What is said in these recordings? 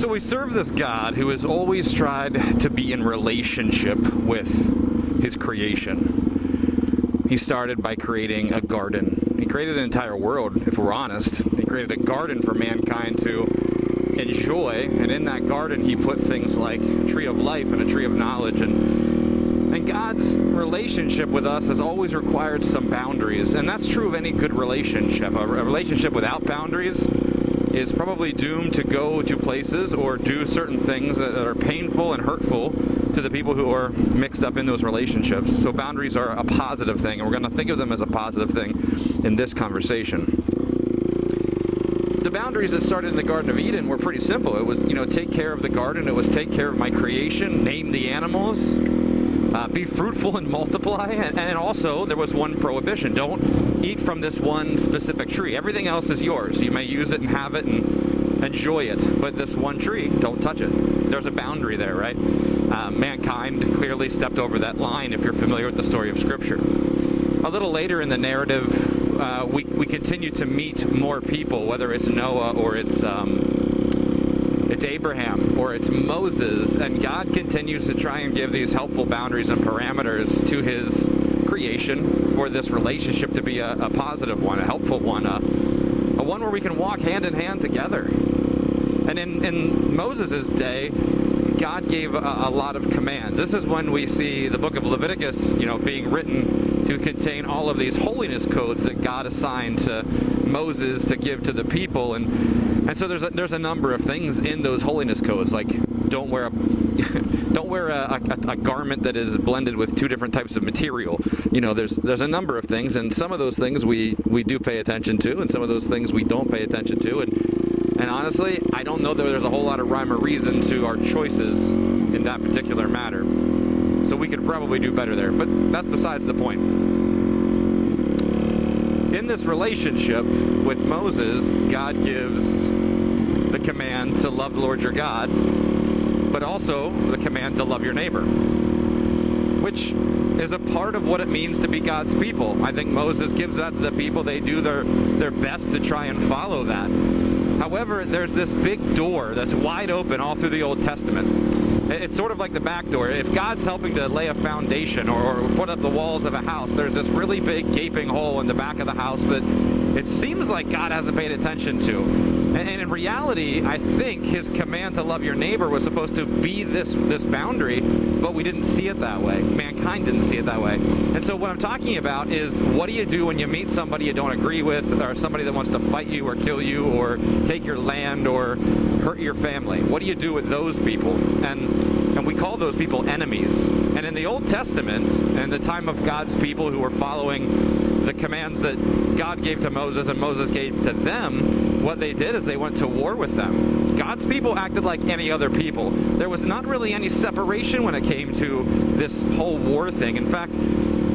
So we serve this God who has always tried to be in relationship with his creation. He started by creating a garden. He created an entire world, if we're honest. He created a garden for mankind to enjoy, and in that garden he put things like a tree of life and a tree of knowledge, and God's relationship with us has always required some boundaries, and that's true of any good relationship. A relationship without boundaries is probably doomed to go to places or do certain things that are painful and hurtful to the people who are mixed up in those relationships. So boundaries are a positive thing, and we're going to think of them as a positive thing in this conversation. The boundaries that started in the Garden of Eden were pretty simple. It was, take care of the garden. It was take care of my creation, name the animals, be fruitful and multiply. And also, there was one prohibition. Don't eat from this one specific tree. Everything else is yours. You may use it and have it and enjoy it. But this one tree, don't touch it. There's a boundary there, right? Mankind clearly stepped over that line, if you're familiar with the story of Scripture. A little later in the narrative, we continue to meet more people, whether it's Noah or it's Abraham or it's Moses, and God continues to try and give these helpful boundaries and parameters to his creation for this relationship to be a positive one, a helpful one, a one where we can walk hand in hand together. And in Moses' day, God gave a lot of commands. This is when we see the book of Leviticus, being written to contain all of these holiness codes that God assigned to Moses to give to the people, and so there's a number of things in those holiness codes, like don't wear a garment that is blended with two different types of material. There's a number of things, and some of those things we do pay attention to, and some of those things we don't pay attention to, and honestly, I don't know that there's a whole lot of rhyme or reason to our choices in that particular matter. So we could probably do better there, but that's besides the point. In this relationship with Moses, God gives the command to love the Lord your God, but also the command to love your neighbor, which is a part of what it means to be God's people. I think Moses gives that to the people. They do their best to try and follow that. However, there's this big door that's wide open all through the Old Testament. It's sort of like the back door. If God's helping to lay a foundation or put up the walls of a house, there's this really big gaping hole in the back of the house that it seems like God hasn't paid attention to. And in reality, I think his command to love your neighbor was supposed to be this boundary, but we didn't see it that way. Mankind didn't see it that way. And so what I'm talking about is, what do you do when you meet somebody you don't agree with, or somebody that wants to fight you or kill you or take your land or hurt your family? What do you do with those people? And we call those people enemies. And in the Old Testament, in the time of God's people who were following the commands that God gave to Moses and Moses gave to them, what they did is they went to war with them. God's people acted like any other people. There was not really any separation when it came to this whole war thing. In fact,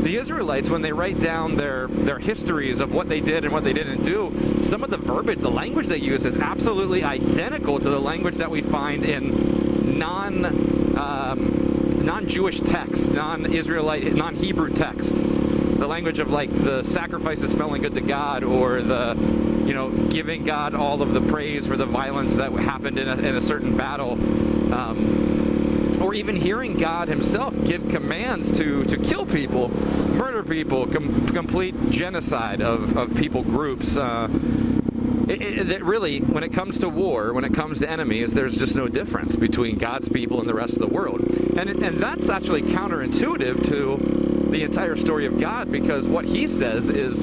the Israelites, when they write down their histories of what they did and what they didn't do, some of the verbiage, the language they use is absolutely identical to the language that we find in non-Jewish texts, non-Israelite, non-Hebrew texts. The language of like the sacrifices smelling good to God, or the, giving God all of the praise for the violence that happened in a certain battle, or even hearing God himself give commands to kill people, murder people, complete genocide of people groups. It really, when it comes to war, when it comes to enemies, there's just no difference between God's people and the rest of the world. And that's actually counterintuitive to the entire story of God, because what he says is,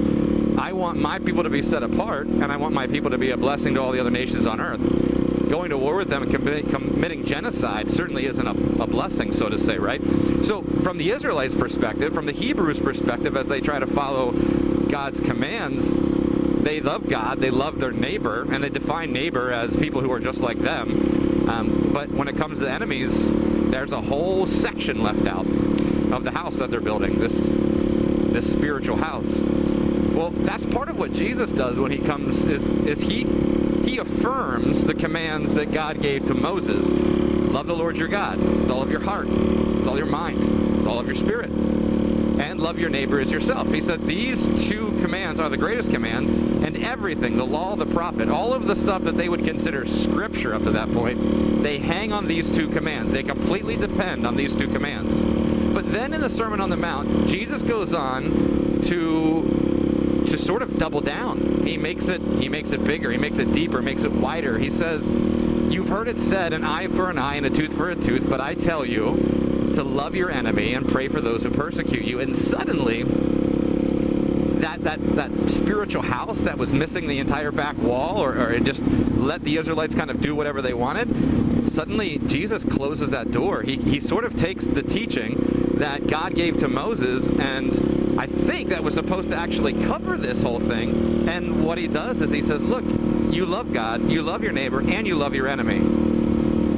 I want my people to be set apart, and I want my people to be a blessing to all the other nations on earth. Going to war with them and committing genocide certainly isn't a blessing, so to say, right? So from the Israelites' perspective, from the Hebrews' perspective, as they try to follow God's commands, they love God, they love their neighbor, and they define neighbor as people who are just like them. But when it comes to enemies, there's a whole section left out of the house that they're building, this spiritual house. Well, that's part of what Jesus does when he comes, is he affirms the commands that God gave to Moses. Love the Lord your God with all of your heart, with all your mind, with all of your spirit. and love your neighbor as yourself. He said these two commands are the greatest commands, and everything, the law, the prophet, all of the stuff that they would consider scripture up to that point, they hang on these two commands. They completely depend on these two commands. But then in the Sermon on the Mount, Jesus goes on to sort of double down. He makes it bigger, he makes it deeper, makes it wider. He says, you've heard it said, an eye for an eye and a tooth for a tooth, but I tell you to love your enemy and pray for those who persecute you. And suddenly, that spiritual house that was missing the entire back wall, or it just let the Israelites kind of do whatever they wanted, suddenly Jesus closes that door. He sort of takes the teaching that God gave to Moses, and I think that was supposed to actually cover this whole thing, and what he does is he says, look, you love God, you love your neighbor, and you love your enemy.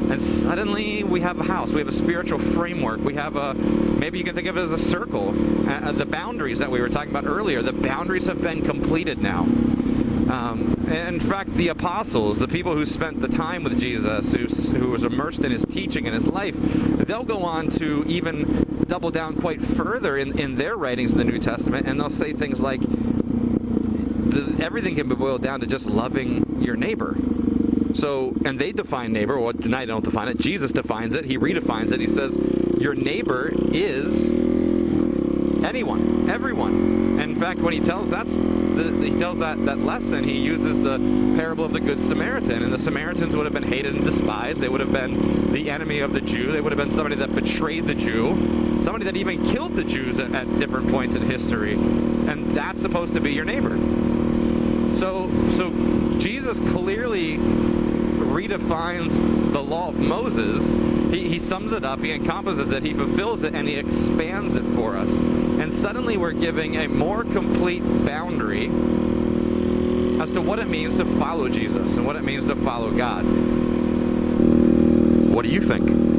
And suddenly we have a house, we have a spiritual framework, we have maybe you can think of it as a circle. The boundaries that we were talking about earlier, the boundaries have been completed now. In fact, the apostles, the people who spent the time with Jesus, who was immersed in his teaching and his life, they'll go on to even double down quite further in their writings in the New Testament, and they'll say things like, everything can be boiled down to just loving your neighbor. So, and they define neighbor, well, tonight I don't define it, Jesus defines it, he redefines it, he says, your neighbor is anyone, everyone. And in fact, when he tells that lesson, he uses the parable of the Good Samaritan, and the Samaritans would have been hated and despised, they would have been the enemy of the Jew, they would have been somebody that betrayed the Jew, somebody that even killed the Jews at different points in history, and that's supposed to be your neighbor. So Jesus clearly redefines the law of Moses. He sums it up, he encompasses it, he fulfills it, and he expands it for us. And suddenly we're giving a more complete boundary as to what it means to follow Jesus and what it means to follow God. What do you think?